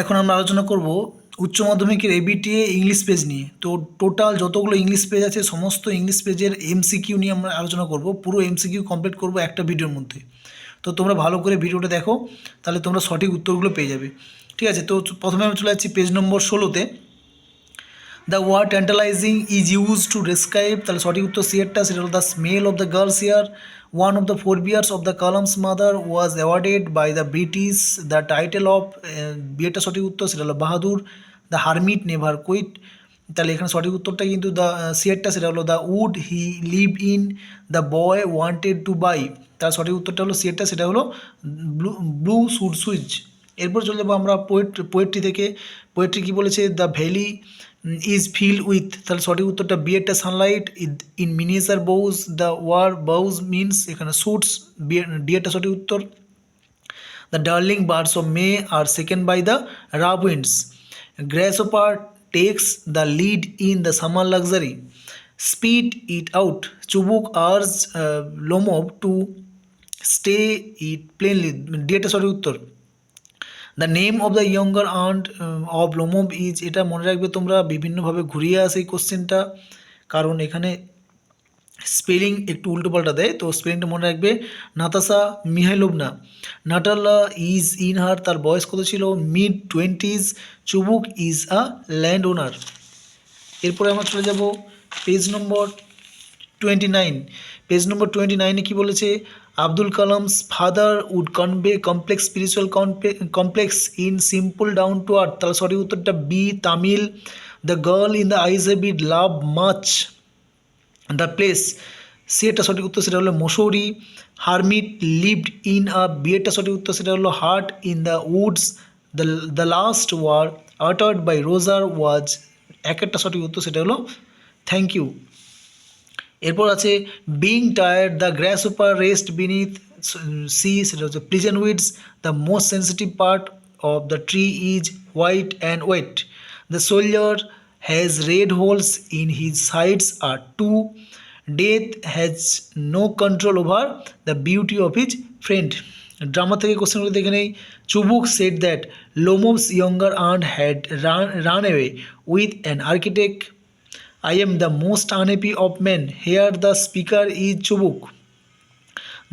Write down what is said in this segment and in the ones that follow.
এখন আমরা আলোচনা করব উচ্চ মাধ্যমিকের এবিটিএ ইংলিশ পেজ নিয়ে। তো টোটাল যতগুলো ইংলিশ পেজ আছে সমস্ত ইংলিশ পেজের এমসিকিউ নিয়ে আমরা আলোচনা করব। পুরো এমসিকিউ কমপ্লিট করব একটা ভিডিওর মধ্যে। তো তোমরা ভালো করে ভিডিওটা দেখো, তাহলে তোমরা সঠিক উত্তরগুলো পেয়ে যাবে। ঠিক আছে, তো প্রথমে আমি চলে যাচ্ছি পেজ নম্বর 16-তে। The word tantalising is use to describe, তাহলে সঠিক উত্তর সিয়ারটা, সেটা হলো the smell of the girl's hair. One of the forbears of the Kalam's mother was awarded by the British the title of, বিয়েটা সঠিক উত্তর, সেটা হলো Bahadur. The hermit never quit, তাহলে এখানে সঠিক উত্তরটা কিন্তু দ্য সিয়ারটা, সেটা হলো the wood he live in the boy wanted two by, তার সঠিক উত্তরটা হলো সিয়ারটা, সেটা হলো ব্লু ব্লু সুড সুইচ। এরপর চলে যাবো আমরা পোয়েট্রি থেকে। পোয়েট্রি কী বলেছে? The valley is filled with, তাহলে সঠিক উত্তরটা বিয়েরটা sunlight in miniature bows, the word boughs means এখানে শুটস, ডিয়েরটা সঠিক উত্তর। The darling birds of May are second by the rough winds, grasshopper takes the lead in the summer luxury, spit it out, Chubukov urge Lomov to stay it plainly, ডিয়েরটা সঠিক উত্তর। The name of the younger aunt of Lomov is, এটা মনে রাখবে তোমরা, বিভিন্নভাবে ঘুরিয়ে আসে এই কোশ্চেনটা, কারণ এখানে স্পেলিং একটু উল্টোপাল্টা দেয়, তো স্পেলিংটা মনে রাখবে। Natasha Mikhailovna, Natalya is in her, তার বয়স কত ছিল? Mid 20s। Chubukov is a land ওনার। এরপরে আমরা চলে যাব পেজ নম্বর 29। পেজ নম্বর 29-এ কী বলেছে? Abdul Kalam's father would convey complex spiritual complex in simple down to earth, তাহলে সঠিক উত্তরটা B Tamil. The girl in the eyes bid love much the place, সিয়েরটা সঠিক উত্তর, সেটা হলো Mussoorie. Hermit lived in a, বিয়েরটা সঠিক উত্তর, সেটা হলো heart in the woods. The last word uttered by Roger was, একটা সঠিক উত্তর, সেটা হলো থ্যাংক ইউ। এরপর আছে being tired the grass super rest beneath C, সেটা হচ্ছে pleasant weeds. The most sensitive part of the tree is white and wet. The soldier has red holes in his sides are two. Death has no control over the beauty of his friend. Drama থেকে কোশ্চেনগুলো দেখে নেই। Chubukov said that Lomov's younger aunt had run away with an architect. I am the most unhappy of men. Here the speaker is Chubuk.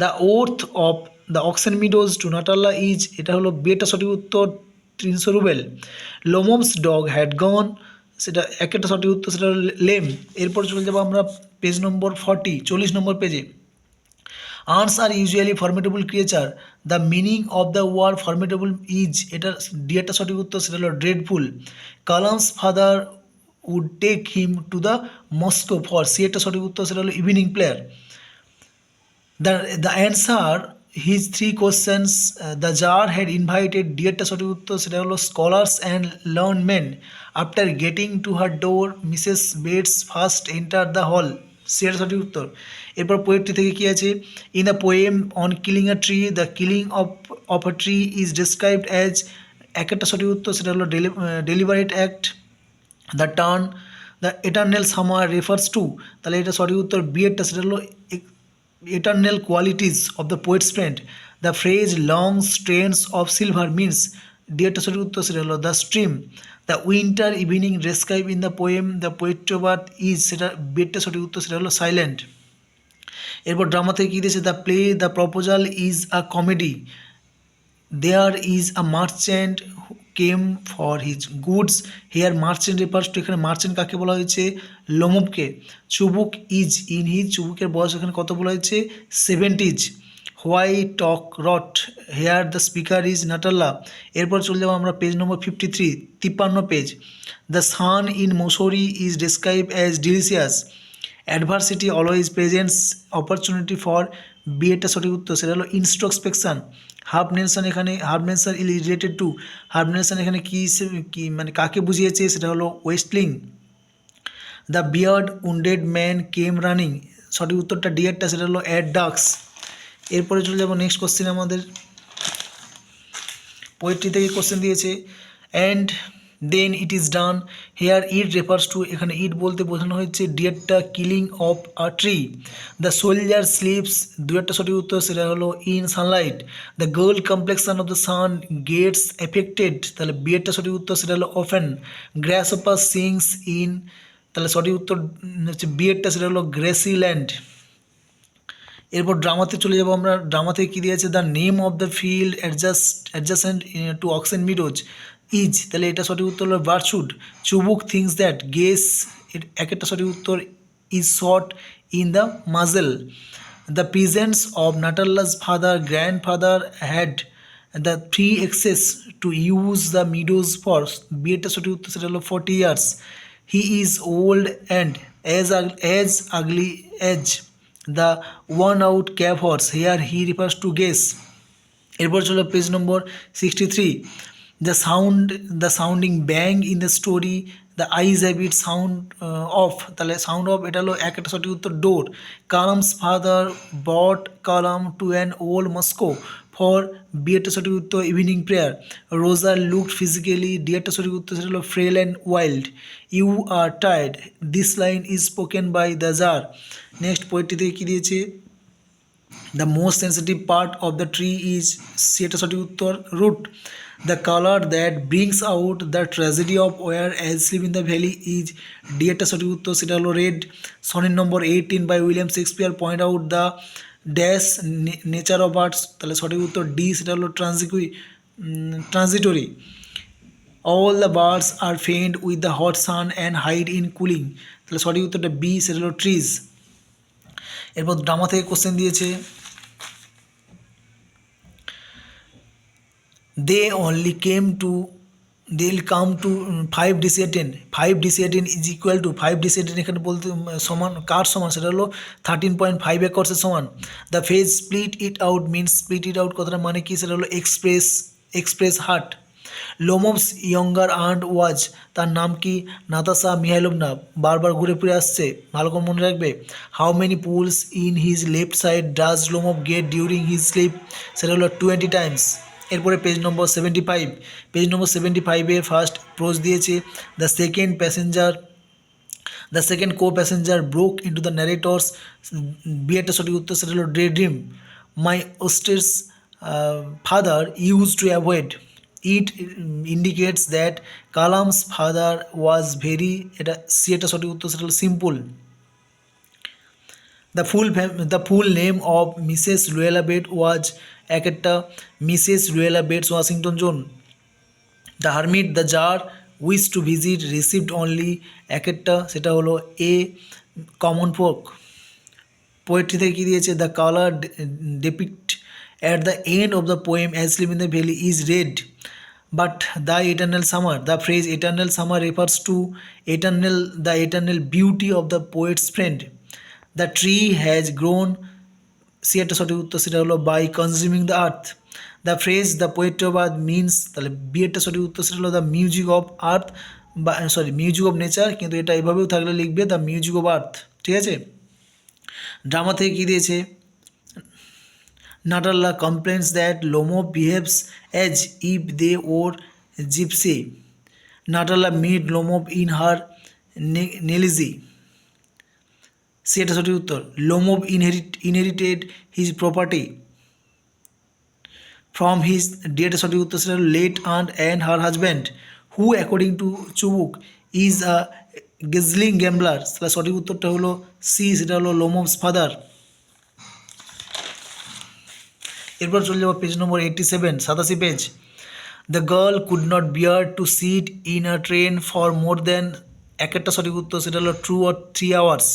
The oath of the oxen meadows to Natala is, এটা হলো বিয়েটা সঠিক উত্তর, 300 Rubel. লোমবস dog had gone, সেটা একটা সঠিক উত্তর, সেটা হলো লেম। এরপর চলে যাবো আমরা পেজ নম্বর 40 নম্বর পেজে। Earns are usually formidable creatures, the meaning of the word formidable is, এটা ডিয়ারটা সঠিক উত্তর, সেটা হলো dreadful. Kalam's father would take him to the Moscow for, সিয়েরটা সঠিক উত্তর, সেটা হলো evening prayer. The answer his three questions the jar had invited, ডিয়ারটা সঠিক উত্তর, সেটা হলো scholars and learn men. After getting to her door Mrs Bates first enter the hall, সিয়েরটা সঠিক উত্তর। এরপর পোয়েট্রি থেকে কী আছে? In the poem on killing a tree the killing of a tree is described as, একটা সঠিক উত্তর, সেটা হলো deliberate act. The term the eternal summer refers to, তাহলে এটা সঠিক উত্তর বিয়েরটা, সেটা হলো eternal qualities of the poet's friend. The phrase long strands of silver means, ডিয়েরটা সঠিক উত্তর, সেটা হলো the stream. The winter evening describe in the poem the পোয়েট্রোবার্থ is, সেটা বিয়েরটা সঠিক উত্তর, সেটা হলো সাইলেন্ট। এরপর ড্রামা থেকে কী দিয়েছে? The play the proposal is a comedy. There is a merchant came for his goods, here merchant refers to, এখানে মার্চেন্ট কাকে বলা হয়েছে? লোমবকে। চুবুক ইজ ইন হিজ, চুবুকের বয়স এখানে কত বলা হয়েছে? 70s। Why talk rot, here the speaker is Natalya. এরপর চলে যাবো আমরা page number 53, 53 page. The sun in Mussoorie is describe as delicious. Adversity always presents opportunity for, বিয়েটা সঠিক উত্তর, সেটা হলো ইন্ট্রোস্পেকশন। হাফ নেশন, এখানে half nation is related to, half nation এখানে কী মানে কাকে বুঝিয়েছে? সেটা হলো wrestling. The bearded wounded man came running, সঠিক উত্তরটা ডিয়ারটা, সেটা হলো অ্যাট ডাক্স। এরপরে চলে যাবো নেক্সট কোশ্চেন আমাদের পোয়েট্রি থেকে কোশ্চেন দিয়েছে। And then it is done. Here it refers to, এখানে ইট বলতে বোঝানো হচ্ছে ডিয়ারটা killing of a tree. The soldier sleeps, দু একটা সঠিক উত্তর, সেটা হলো in sunlight. The girl complexion of the sun gets affected, তাহলে বিয়েরটা সঠিক উত্তর, সেটা হলো often. Grasshopper sings in, তাহলে সঠিক উত্তর হচ্ছে বিয়েরটা, সেটা হলো গ্রেসিল্যান্ড। এরপর ড্রামাতে চলে যাবো আমরা। ড্রামাতে কী দিয়েছে, the name of the field adjacent to Oxen meadows is, তাহলে এটা সঠিক উত্তর হলো Birchwood. Chubukov thinks that Guess, এক একটা সঠিক উত্তর, is shot in the muzzle. The presence of Natalya's father grandfather had the free access to use the meadows for, বিয়েটা সঠিক উত্তর, সেটা হলো 40 years. He is old and as ugly as the one out cab horse, here he refers to Guess. এরপর চলো page number 63। The sounding bang in the story, the eyes habit sound of, তাহলে sound of এটা হলো একটা সঠিক উত্তর door. Kalam's father brought Kalam to an old mosque for, B একটা সঠিক উত্তর evening prayer. Roger looked physically, D একটা সঠিক উত্তর, সেটা হলো frail and wild. You are tired, this line is spoken by the tsar. Next poetry থেকে কী দিয়েছে, the most sensitive part of the tree is, সেটা সঠিক উত্তর root. The colour that brings out the tragedy of war as sleep in the valley is, D একটা সঠিক উত্তর, সেটা হলো red. Sonnet number 18 by William Shakespeare point out the dash nature of arts, তাহলে সঠিক উত্তর ডি, সেটা হলো transitory. All the birds are faint with the hot sun and hide in cooling, তাহলে সঠিক উত্তরটা বি, সেটা হলো ট্রিজ। এরপর ড্রামা থেকে কোশ্চেন দিয়েছে, they only came to they'll come to 5 DCA 10, 5 DCA 10 is equal to 5 DCA 10 এখানে বলতে সমান কার সমান, সেটা হলো 13.5 একর্সের সমান। The phase split it out means, split it out কথাটা মানে কি, সেটা হলো এক্সপ্রেস হার্ট। লোমভস ইয়ঙ্গার আন্ট ওয়াজ, তার নাম কি, নাতাশা মিহাইলোভনা, বারবার ঘুরে ফিরে আসছে, ভালো করে মনে রাখবে। How many pulls in his left side does Lomov get during his sleep, সেটা হলো 20 টাইমস। এরপরে পেজ নম্বর 75, পেজ নম্বর 75-এর ফার্স্ট প্রোজ দিয়েছে, the second co passenger broke into the narrator's, B একটা সঠিক উত্তর, সেটা হলো ডে ড্রিম। মাই ওস্টেস father use to avoid, it indicates that Kalam's father was very, এটা সি একটা সঠিক উত্তর, সেটা হলো simple. The full name of Mrs Luella Bate was, এক একটা Mrs Luella Bates Washington Jones. The hermit the tsar wish to visit received only, এক একটা, সেটা হলো এ কমন ফোক। পোয়েট্রি থেকে কী দিয়েছে, the colour depict at the end of the poem as sleep in the valley is red, but the eternal summer, the phrase eternal summer refers to the eternal beauty of the poet's friend. The tree has grown, C একটা সঠিক উত্তর, সেটা হলো by consuming the earth. The phrase the poetry of earth means, তাহলে B একটা সঠিক উত্তর, সেটা হলো দ্য মিউজিক অফ আর্থ, বা মিউজিক অফ নেচার, কিন্তু এটা এভাবেও থাকলে লিখবে দ্য মিউজিক অফ আর্থ, ঠিক আছে। ড্রামা থেকে কী দিয়েছে, Natalla complains that Lomo behaves as if they were gypsy. Natalla meet Lomo in her Nelizzi. সে এটা সঠিক উত্তর, Lomov inherited his property from his, ডেট সঠিক উত্তর, সেটা late aunt and her husband, who according to Chubuk is a guzzling gambler, তাহলে সঠিক উত্তরটা হলো সি, সেটা হলো লোমভস ফাদার। এরপর চলে যাবো page number 87, 87 page. The girl could not bear to sit in a train for more than, এক একটা সঠিক উত্তর, সেটা হলো 2 or 3 hours।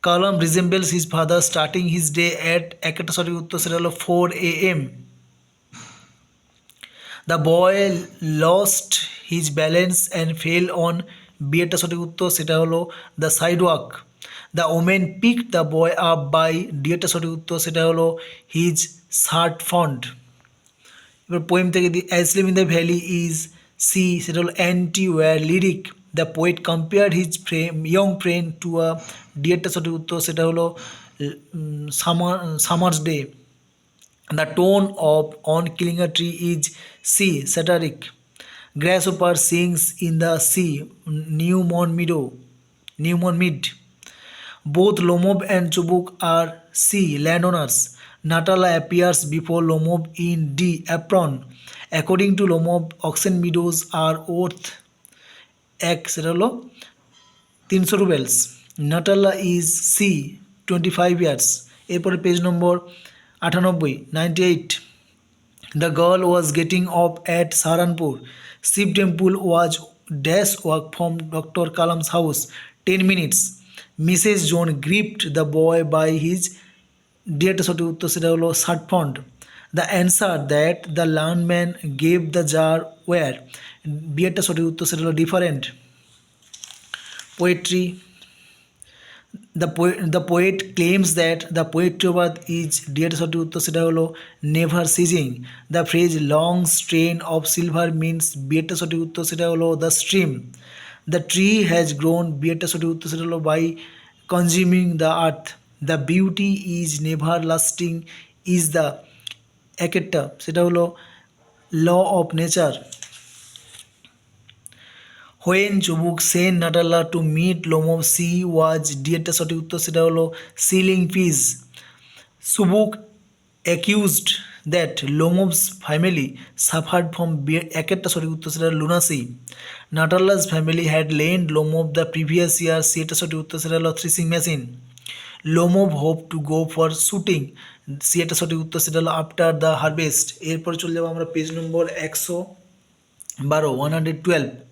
Kalam resembles his father starting his day at, এক একটা সঠিক উত্তর, সেটা হলো 4 AM। The boy lost his balance and fell on, B একটা সঠিক উত্তর, সেটা হলো the sidewalk. The women pick the boy up by, D একটা সঠিক উত্তর, সেটা হলো হিজ শার্ট ফন্ড। এবার পোয়েম থেকে as sleep in the valley is C, সেটা হলো anti war lyric. The poet compare his young friend to a, D একটা সঠিক উত্তর, সেটা হলো summer's day. The tone of on killing a tree is C, satiric. Grasshopper sings in the sea, New Moon Mid. Both Lomob and Chubuk are sea landowners. Natala appears before Lomob in D. Apron. According to Lomob, oxen meadows are worth এক সেটা হলো 300 rubles. Natala is C 25 years. এরপরে page number 98 The girl was getting up at Saharanpur. Shiv temple was dash walk from Dr. Kalam's house 10 minutes. Mrs. John gripped the boy by his ডিএটা সঠিক উত্তর সেটা হলো shirt front the answer that the landman gave the tsar was বিয়েরটা সঠিক উত্তর সেটা হলো different poetry the poet claims that the poetry of earth is ডিএটা সঠিক উত্তর সেটা হলো never ceasing the phrase long strain of silver means বিয়েরটা সঠিক উত্তর সেটা হলো the stream the tree has grown বিয়েরটা সঠিক উত্তর সেটা হলো by consuming the earth the beauty is never lasting is the একটা সেটা হলো law of nature when Chubuk sent Natalya to meet Lomov she was ডিএরটা সঠিক উত্তর সেটা হলো shelling peas Chubuk accused that Lomov's family suffered from একটা সঠিক উত্তর সেটা lunacy Natalya's family had lent Lomov the previous year সেটা সঠিক উত্তর সেটা হলো threshing machine Lomov hope to go for shooting সেটা সঠিক উত্তর সেটা হলো আফটার দ্য হারভেস্ট এরপরে চলে যাবো আমরা page number 112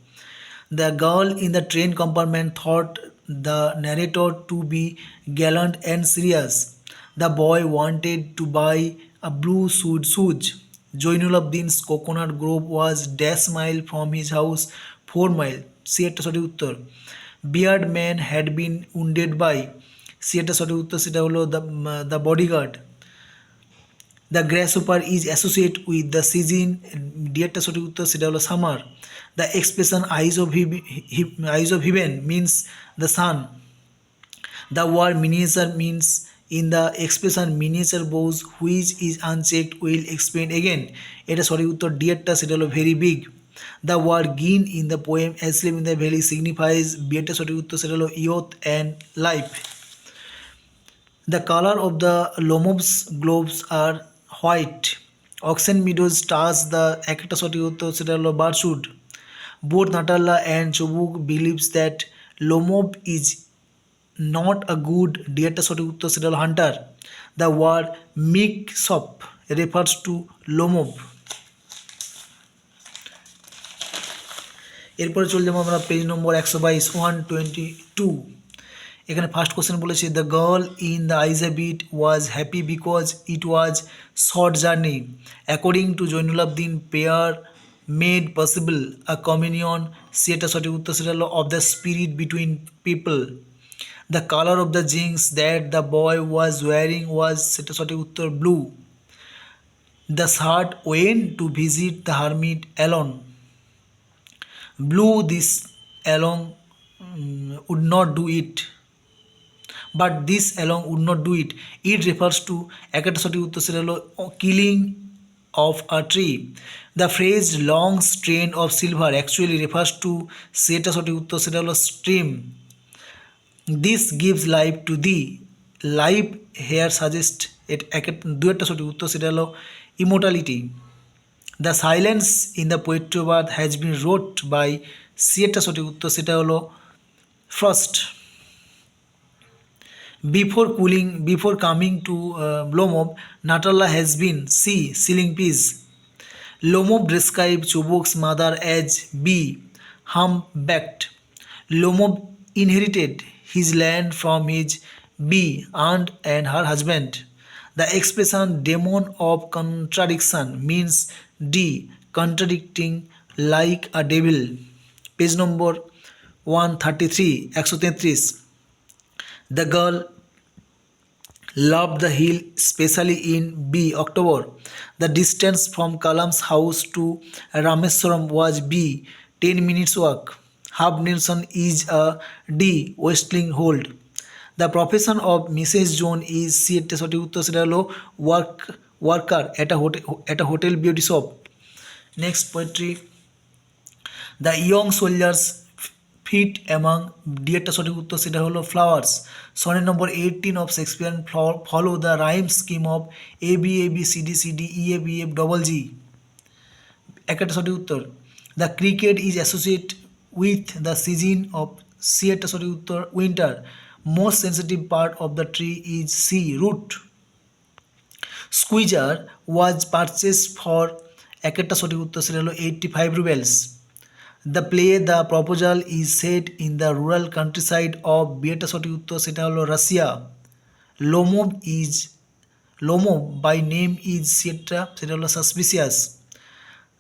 The girl in the train compartment thought the narrator to be gallant and serious. The boy wanted to buy a blue suit shoes. Joinuluddin's coconut grove was dash mile from his house 4 mile. সেটা সঠিক উত্তর bearded man had been wounded by সেটা সঠিক উত্তর সেটা হলো the bodyguard the grasshopper is associate with the season ডিয়ারটা সঠিক উত্তর সেটা হলো summer the expression eyes of heaven means the sun the word miniature means in the expression miniature boughs which is unchecked will explain again এটা সঠিক উত্তর ডিয়ারটা সেটা হলো very big the word gin in the poem asleep in the valley signifies বিয়েরটা সঠিক উত্তর সেটা হলো youth and life The color of the Lomob's globes are white. Oxen meadows stars the একটা সঠিক উত্তর সেটা হলো বারশুড Both Natala and Chubuk believes that Lomob is not a good ডিয়ারটা সঠিক উত্তর সেটা হলো Hunter The word mix-up refers to Lomob. এরপরে চলে যাবো আমরা পেজ নম্বর 122 এখানে ফার্স্ট কোশ্চেন বলেছে the girl in the eyes have it was happy because it was short journey according to Jainulabdeen prayer made possible a communion সেটা সঠিক উত্তর সেটা হলো of the spirit between people the colour of the jeans that the boy was wearing was সেটা সঠিক উত্তর blue the শার্ট went to visit the hermit alone blue this along would not do it but this along would not do it. It refers to একটা সঠিক উত্তর সেটা হলো killing of a tree. The phrase long strain of silver actually refers to সেটা সঠিক উত্তর সেটা হলো stream. This gives life to thee. Life here suggests দু একটা সঠিক উত্তর সেটা হলো immortality. The silence in the poetry of earth has been wrote by সেটা সঠিক উত্তর সেটা হলো Frost. Before coming to Lomob, Natala has been C. Ceiling piece. Lomob described Chubuk's mother as B. Humpbacked. Lomob inherited his land from his B. aunt and her husband. The expression demon of contradiction means D. Contradicting like a devil. Page number 133 133 The girl loved the hill, especially in B. October. The distance from Kalam's house to Rameswaram was B. 10 minutes walk. Half Nelson is a D. Westling hold. The profession of Mrs. John is C. সঠিক উত্তর সেটা হলো worker at a hotel beauty shop. Next poetry. The young soldiers feet among, D একটা সঠিক উত্তর, সেটা হলো flowers. Sonnet number 18 of Shakespeare follow the rhyme scheme of A B A B C D C D E A B F double G, একটা সঠিক উত্তর। The cricket is associate with the season of, C একটা সঠিক উত্তর, winter. Most sensitive part of the tree is C, root. Squeezer was purchase for, একটা সঠিক উত্তর, সেটা হলো 85 roubles. The play the proposal is set in the rural countryside of, B একটা সঠিক উত্তর, সেটা হলো Russia. Lomov is, Lomov by name is, সেটা হলো suspicious.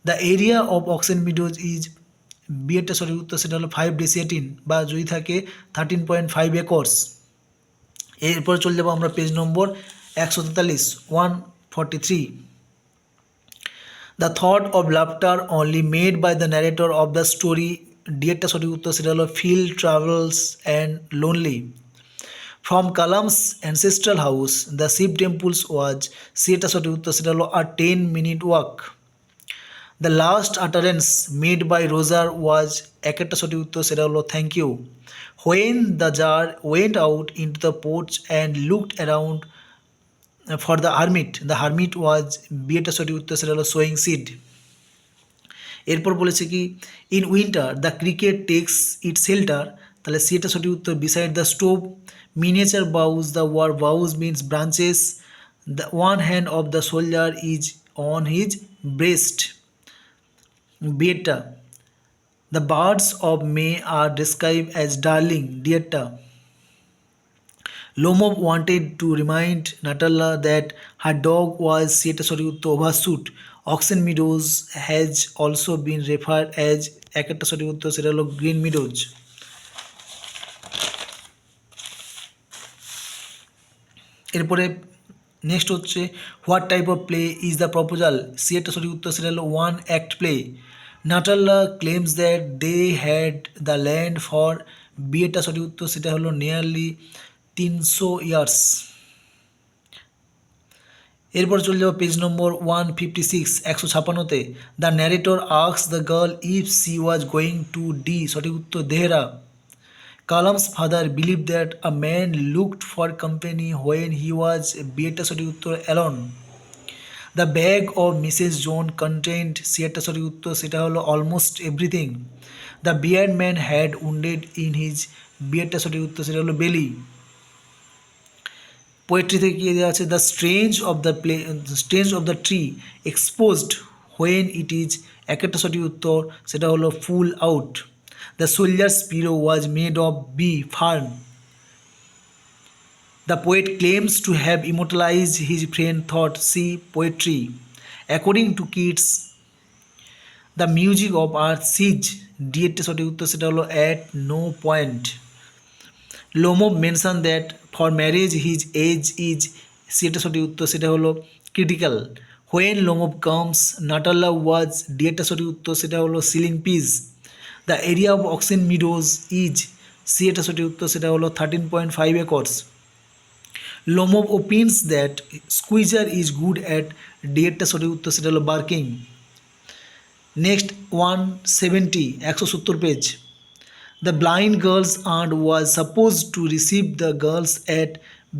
The area of oxen meadows is, B একটা সঠিক উত্তর, সেটা হলো 5 ডেসিয়েটিন বা যদি থাকে 13.5 একর্স। এরপর চলে যাবো আমরা page number 143, 143। The thought of laughter only made by the narrator of the story, D একটা সঠিক উত্তর, সেটা হলো feel travels and lonely. From Kalam's ancestral house the Shiva temples was, C একটা সঠিক উত্তর, সেটা হলো a 10-minute walk. The last utterance made by Roger was, একটা সঠিক উত্তর, সেটা হলো thank you. When the tsar went out into the porch and looked around for the hermit was, B একটা সঠিক উত্তর, সেটা হলো সোয়িং সিড। এরপর বলেছে কি, in winter the cricket takes its shelter, তাহলে সি একটা সঠিক উত্তর, beside the stove. Miniature boughs, the word boughs means branches. The one hand of the soldier is on his breast, B একটা। The birds of May are described as darling, D একটা। Lomov wanted to remind Natala that her dog was, C একটা সঠিক উত্তর, oversuit. Oxen Meadows has also been referred as, একটা সঠিক উত্তর, সেটা হলো গ্রিন মিডোজ। এরপরে নেক্সট হচ্ছে what type of play is the proposal, C একটা সঠিক উত্তর, সেটা হলো one act play. Natalya claims that they had the land for, B একটা সঠিক উত্তর, সেটা হলো নিয়ারলি 300 ইয়ার্স। এরপর চলে যাবো পেজ নম্বর 156, 156তে। The narrator asks the girl if she was going to, D সঠিক উত্তর, Dehra. Kalam's father believe that a man looked for company when he was, B একটা সঠিক উত্তর, alone. The bag of Mrs Jones content, C একটা সঠিক উত্তর, সেটা হলো almost everything. The bearded man had wounded in his, B একটা সঠিক উত্তর, সেটা হলো বেলি। পোয়েট্রি থেকে কী দেওয়া আছে, the strength of the tree exposed when it is, একটা সঠিক উত্তর, সেটা হলো pull out. The soldier pillow was made of, B fern. The poet claims to have immortalized his friend thought, C poetry. According to Keats the music of earth cease, D একটা সঠিক উত্তর, সেটা হলো at no point. Lomov mention that for marriage his age is, C একটা সঠিক উত্তর, সেটা হলো critical. When Lomov comes Natalya was, D একটা সঠিক উত্তর, সেটা হলো shelling peas. The area of oxen meadows is, C একটা সঠিক উত্তর, সেটা হলো 13.5 acres. Lomov opines that Squeezer is good at, D একটা সঠিক উত্তর, সেটা হলো barking. Next 170, 170 page. The blind girl's aunt was suppose to receive the girl's at,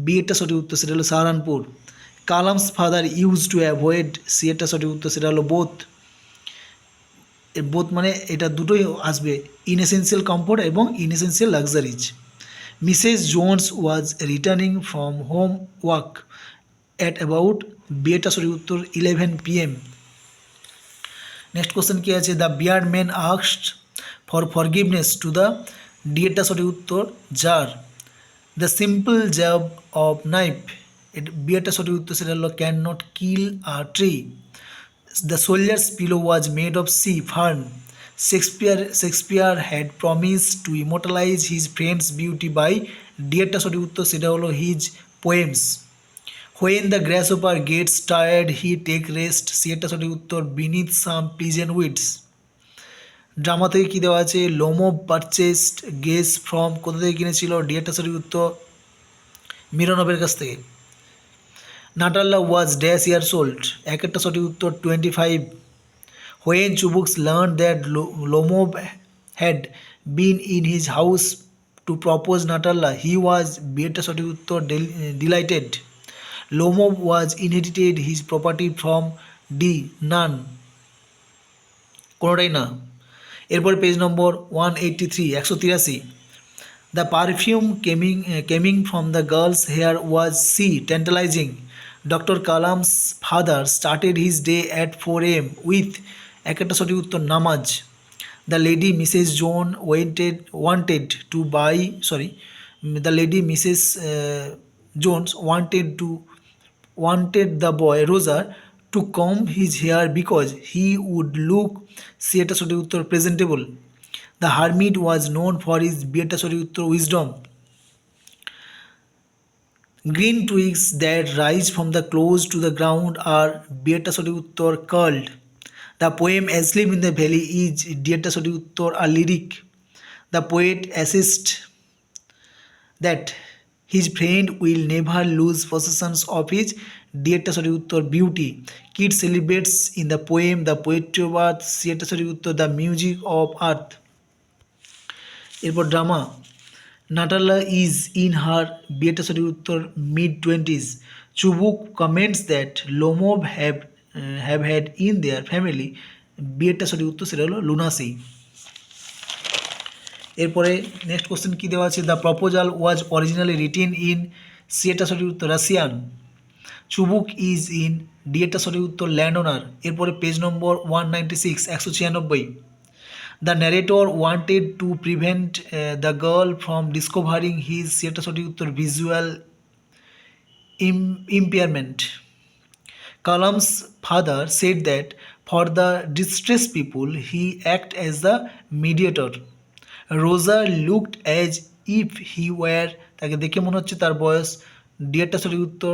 B একটা সঠিক উত্তর, সেটা হলো Saharanpur. Kalam's father use to avoid, C একটা সঠিক উত্তর, সেটা হলো বোথ। বোথ মানে এটা দুটোই আসবে, ইনএসেন্সিয়াল কমফোর্ট এবং inessential luxuries. Mrs Jones was returning from home walk at about, B একটা সঠিক উত্তর, 11 PM। নেক্সট কোশ্চেন কী আছে, the bearded man asked for forgiveness to the, D একটা সঠিক উত্তর, tsar. The simple jab of knife, B একটা সঠিক উত্তর, সেটা হলো can not kill a tree. The soldiers pillow was made of, C fern. Shakespeare had promise to immortalize his friends beauty by, D একটা সঠিক উত্তর, সেটা হলো his poems. When the grasshopper gets tired he take rest, C একটা সঠিক উত্তর, beneath some pleasant weeds. Drama থেকে কী দেওয়া আছে, লোমোভ পারচেসড গেস ফ্রম, কোথা থেকে কিনেছিল, ডি একটা সঠিক উত্তর, মিরনবের কাছ থেকে। নাটাল্লা ওয়াজ ড্যাশ ইয়ার্স ওল্ড, একটা সঠিক উত্তর, 25। When Chubuk learned that Lomov had been in his house to propose Natala, he was বেটা সঠিক উত্তর delighted. Lomov was inherited his property from D. None. কোনোটাই না। এরপর page number 183 183 The perfume coming from the girl's hair was tantalizing. Dr. Kalam's father started his day at 4 a.m. with একটা সঠিক উত্তর নামাজ। The lady Mrs. John the lady Mrs. Jones wanted the boy Rosa to comb his hair because he would look একটা সঠিক উত্তর presentable. The hermit was known for his বিয়েটা সঠিক উত্তর wisdom. Green twigs that rise from the close to the ground are বিয়েটা সঠিক উত্তর curled. The poem Asleep in the Valley is বিয়েটা সঠিক উত্তর a lyric. The poet assists that his friend will never lose possessions of his বিয়েটা সঠিক উত্তর beauty. Kid celebrates in the poem the poetry of earth বিয়েটা সঠিক উত্তর the music of earth. এরপর drama Natalya is in her বিয়েটা সঠিক উত্তর mid-20s. Chubuk comments that Lomov have had in their family বিয়েটা সঠিক উত্তর সেটা হলো লুনাসি। এরপরে নেক্সট কোশ্চেন কী দেওয়া আছে the proposal was originally written in সিয়েটা সঠিক উত্তর রাশিয়ান। চুবুক ইজ ইন ডিয়েটা সঠিক উত্তর ল্যান্ড ওনার। এরপরে page number 196 196 The narrator wanted to prevent the girl from discovering his সেটা সঠিক উত্তর visual impairment. Kalam's father said that for the distressed people he act as the mediator. Rosa looked as if he were তাকে দেখে মনে হচ্ছে তার বয়স ডিয়েটা সঠিক উত্তর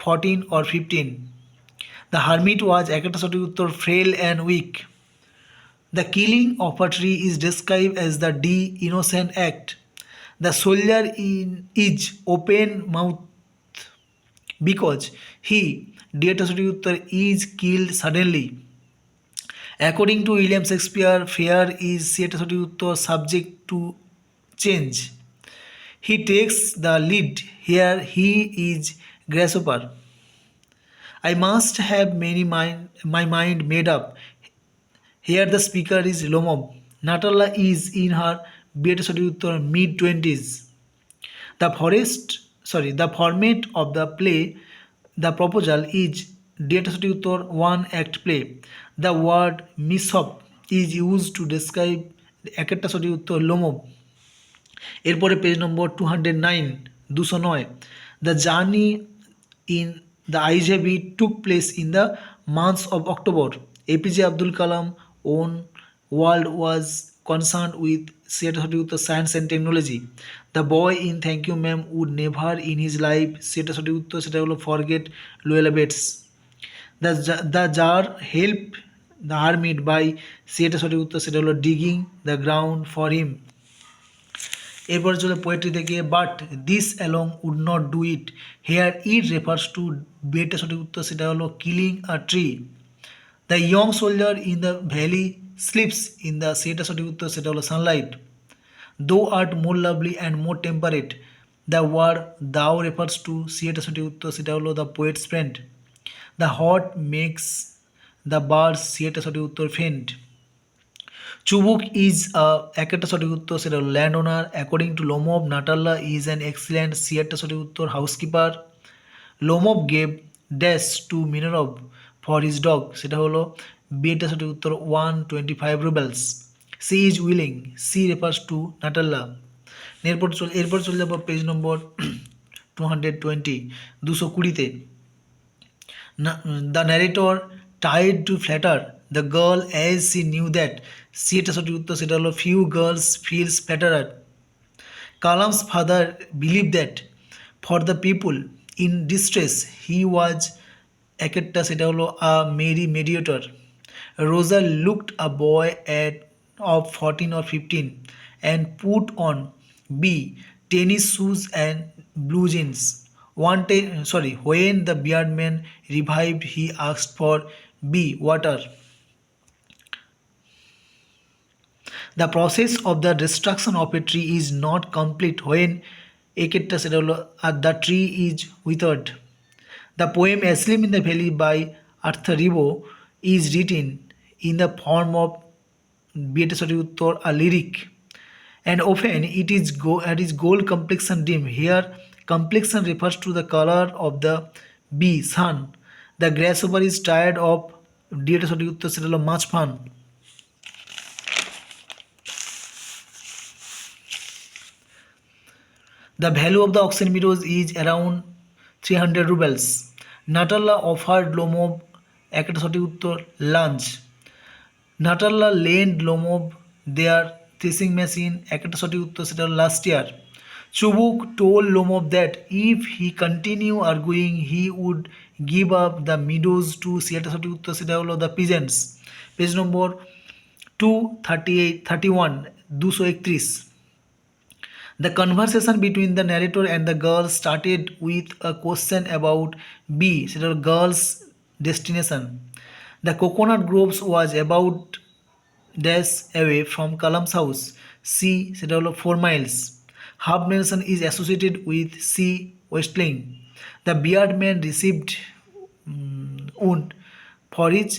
14 or 15. The hermit was একটা সঠিক উত্তর frail and weak. The killing of a tree is described as the innocent act. The soldier is open mouth because he is killed suddenly. According to William Shakespeare, fear is subject to change. He takes the lead. Here he is grasshopper. I must have my mind made up. Here the speaker is Lomov. Natala is in her mid-20s. The format of the play, the proposal is one act play. The word mishap is used to describe Lomov. এরপরে page number 209 The journey in the IJB took place in the month of October. APJ Abdul Kalam own world was concerned with science and technology. The boy in Thank You Ma'am would never in his life forget Luella Bates. The jar helped the hermit by digging the ground for him. এরপরে চলে poetry থেকে but this along would not do it here it refers to বেটা সঠিক উত্তর সেটা হলো killing a tree. The young soldier in the valley sleeps in the সেটা সঠিক উত্তর সেটা হলো sunlight. Thou art more lovely and more temperate the word thou refers to সেটা সঠিক উত্তর সেটা হলো the poet's friend. The hot makes the birds সেটা সঠিক উত্তর ফেন্ট। চুবুক ইজ একটা সঠিক উত্তর সেটা হলো land owner. According to Lomov Natalya is an excellent একটা সঠিক উত্তর housekeeper. Lomov gave dash to Mironov for his dog সেটা হলো বিয়েটা সঠিক উত্তর 125 roubles. She is willing she refers to Natalya. এরপর চলে যাবো পেজ নম্বর 220 220-তে। The narrator tried to flatter the girl as she knew that সেটা সঠিক উত্তর সেটা হলো few girls feels flattered. Kalam's father believed that for the people in distress he was একটা সেটা হলো a merry mediator. Rosa looked a boy of 14 or 15 and put on B tennis shoes and blue jeans. When the beardman revived he asked for B water. The process of the destruction of a tree is not complete when একেরটা সেটা হলো the tree is withered. The poem Asleep in the Valley by Arthur Rimbaud is written in the form of BTA সঠিক উত্তর a lyric, and often it is gold complexion dim. Here complexion refers to the color of the bee sun. The grasshopper is tired of BTA সঠিক উত্তর সেটা হলো much fun. The value of the auction meadows is around 300 rubles. Natalla offered Lomov একটা সঠিক উত্তর lunch. Natalla lent Lomov their threshing machine একটা সঠিক উত্তর সেটা হলো last year. Chubuk told Lomov that if he continue arguing he would give up the meadows to একটা সঠিক উত্তর সেটা হলো the peasants. Page number 231 231. The conversation between the narrator and the girl started with a question about B, সেটা হলো girl's destination. The coconut groves was about dash away from Kalam's house. C, সেটা হলো 4 miles. Half Nelson is associated with C, Westling. The beard man received wound for his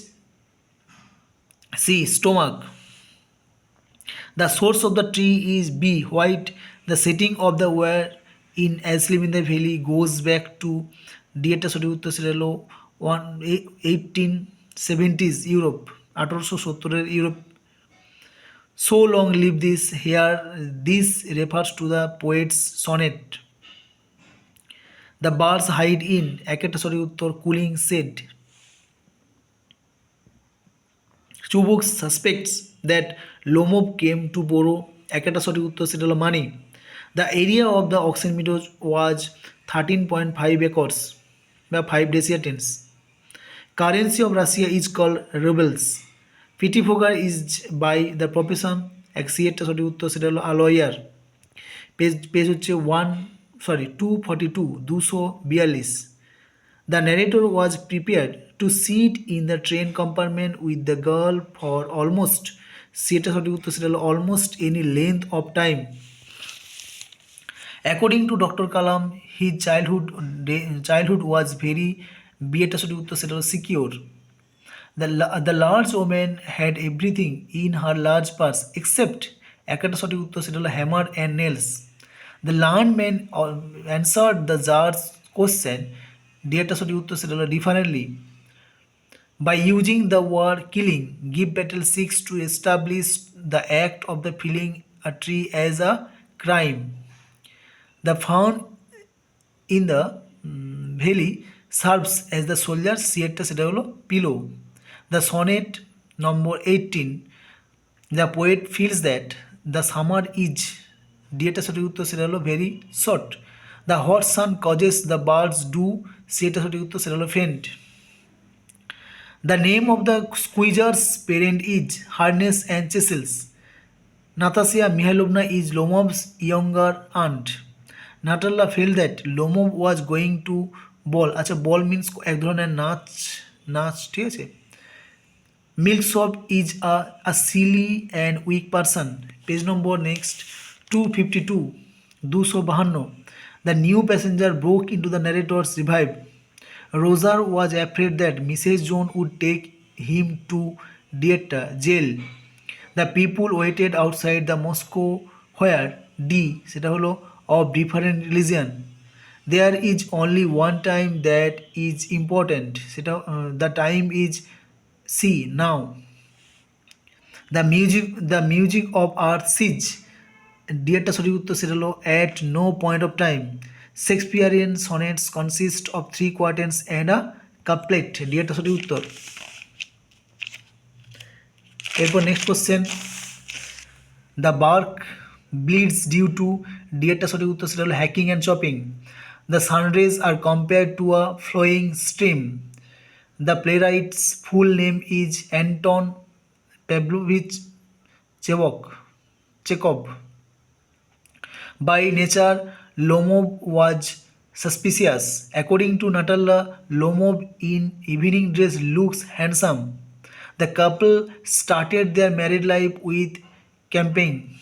C, stomach. The source of the tree is B, white. The setting of the wire in Asleep in the Valley goes back to ডিএটা সঠিক উত্তর সেটা হলো 1870s Europe 1870 Europe. So long live this. Here this refers to the poet's sonnet. The birds hide in একটা সঠিক উত্তর cooling shade. Chubuk suspects that Lomov came to borrow একটা সঠিক উত্তর সেটা হলো মানি. The area of the auction meadows was 13.5 acres বা 5 deciatins. Currency of Russia is called rubles. Pettifogger is by the profession একটা সঠিক উত্তর সেটা হলো lawyer. পেজ হচ্ছে 242. The narrator was prepared to sit in the train compartment with the girl for almost সেটা সঠিক উত্তর সেটা হলো almost any length of time. According to Dr. Kalam, his childhood was very বিয়েটা সঠিক উত্তর সেটা হলো secure. The large woman had everything in her large purse except একটা সঠিক উত্তর সেটা হলো hammer and nails. The learned man answered the Tsar's question ডিয়েটা সঠিক উত্তর সেটা হলো differently. By using the word killing, give battle seeks to establish the act of the felling a tree as a crime. The found in the valley serves as the soldier's সিয়েরটা সেটা হলো pillow. The sonnet number 18. The poet feels that the summer is ডিয়েটা সঠিক উত্তর সেটা হলো very short. The hot sun causes the birds do সেটা সঠিক উত্তর সেটা হলো faint. The name of the squeezer's parent is Harness and Cecils. Natasha Mihailovna is Lomov's younger aunt. Natalla felt that Lomov was going to ball. আচ্ছা ball means এক ধরনের নাচ ঠিক আছে. Milksop is a silly and weak person. Page number next 252. 252. The new passenger broke into the narrator's revive. Roger was afraid that Mrs. John would take him to Dieta jail. The people waited outside the Moscow where D সেটা হলো of different religion. There is only one time that is important. সেটা the time is C now. The music of earth siege. ডিয়েটা সঠিক উত্তর সেটা হলো at no point of time. Shakespearean sonnets consist of 3 quatrains and a couplet. ডিয়েটা সঠিক উত্তর. এরপর next question. The bark bleeds due to ডিয়েটা সঠিক উত্তর সেটা হলো hacking and chopping. The sun rays are compared to a flowing stream. The playwright's full name is Anton Pavlovich Chekhov. By nature, Lomov was suspicious. According to Natalla, Lomov in evening dress looks handsome. The couple started their married life with campaign.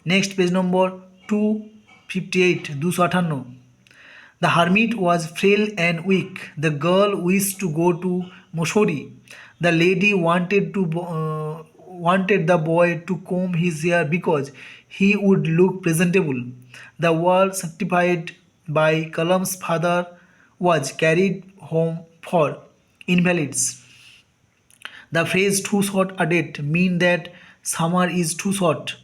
Next, page number 258, 258. The hermit was frail and weak. The girl wished to go to Mosori. The lady wanted the boy to comb his hair because he would look presentable. The word certified by Kalam's father was carried home for invalids. The phrase too short a date mean that summer is too short.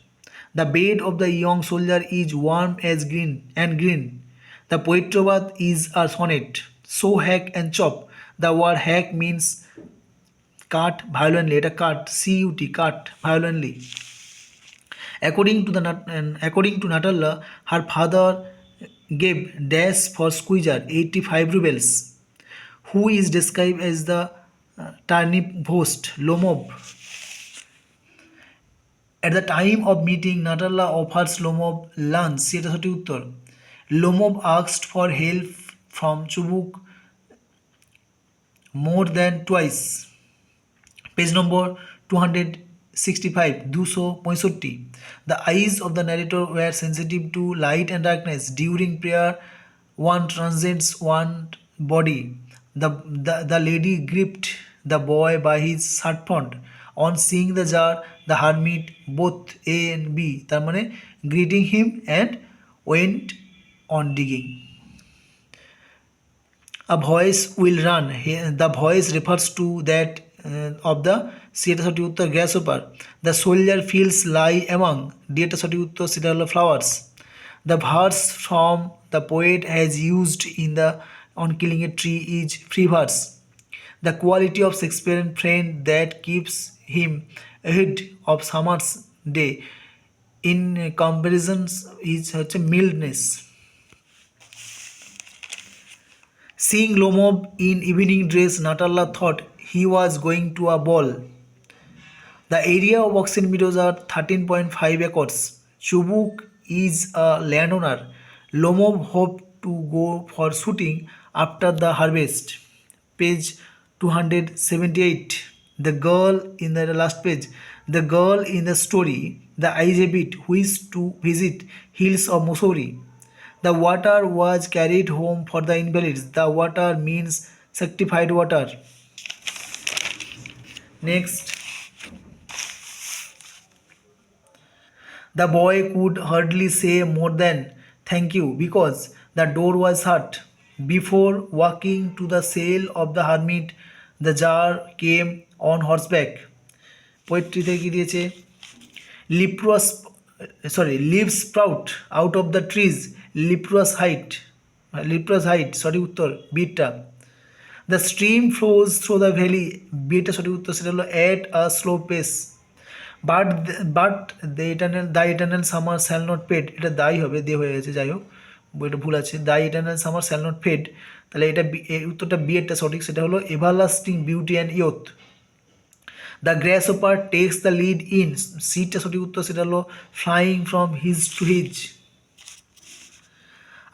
The bed of the young soldier is warm as green and green. The poetrobath is a sonnet. So hack and chop. The word hack means cut violently. এটা cut, C-U-T, cut violently. According to Natalla, her father gave dash for squeezer 85 rubles, who is described as the turnip host Lomov. At the time of meeting, Natalla offers Lomov lunch. সেটা সঠিক উত্তর. Lomov asked for help from Chubuk more than twice. Page number 265, 265. The eyes of the narrator were sensitive to light and darkness. During prayer, one transcends one body. The lady gripped the boy by his shirt front. On seeing the jar, the hermit, both A and B, তার মানে greeting him and went on digging. A voice will run. The voice refers to that of the সেটা সঠিক উত্তর grasshopper. The soldier feels lie among. এটা সঠিক উত্তর, সেটা হলো flowers. The verse from the poet has used in the on killing a tree is free verse. The quality of Shakespearean friend that keeps him ahead of summer's day in comparisons is হচ্ছে mildness. Seeing Lomov in evening dress, Natalla thought he was going to a ball. The area of Oxen Meadows are 13.5 acres. Chubuk is a landowner. Lomov hoped to go for shooting after the harvest. Page 278. The girl in the last page. The girl in the story, the Ijebit, wished to visit hills of Mussoorie. The water was carried home for the invalids. The water means sanctified water. Next. The boy could hardly say more than thank you because the door was shut. Before walking to the cell of the hermit, the jar came on horseback. Poetry কি দিয়েছে? Leaves sprout out of the trees. Leprous height. সঠিক উত্তর beta. The stream flows through the valley. Beta সঠিক উত্তর, সেটা হলো at a slow pace. But the eternal summer shall not fade. এটা দাই হবে, দে হয়ে গেছে, যাই হোক বইটা ভুল আছে. The eternal summer shall not fade. তাহলে এটা উত্তরটা বি এরটা সঠিক, সেটা হলো everlasting beauty and youth. The grasshopper takes the lead in. সিটা সঠিক উত্তর, সেটা হলো flying from his to his.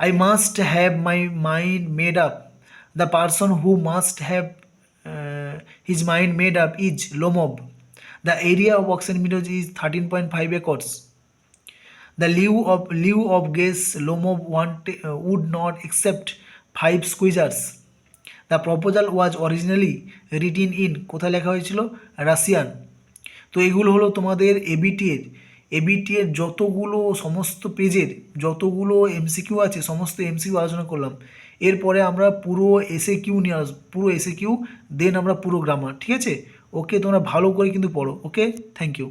I must have my mind made up. The person who must have his mind made up is Lomov. The area of Oxen Meadows is 13.5 acres. The lieu of guess Lomov would not accept 5 squeezers. The proposal was originally written in কোথায় লেখা হয়েছিল? Russian. তো এগুলো হলো তোমাদের ABT এর যতগুলো সমস্ত পেজের যতগুলো এমসিকিউ আছে সমস্ত এমসিকিউ আলোচনা করলাম. এরপরে আমরা পুরো এসএকিউ নিয়ে পুরো এসএকিউ দেন আমরা পুরো গ্রামার. ঠিক আছে? ওকে, তোমরা ভালো করে কিন্তু পড়ো. ওকে, থ্যাংক ইউ.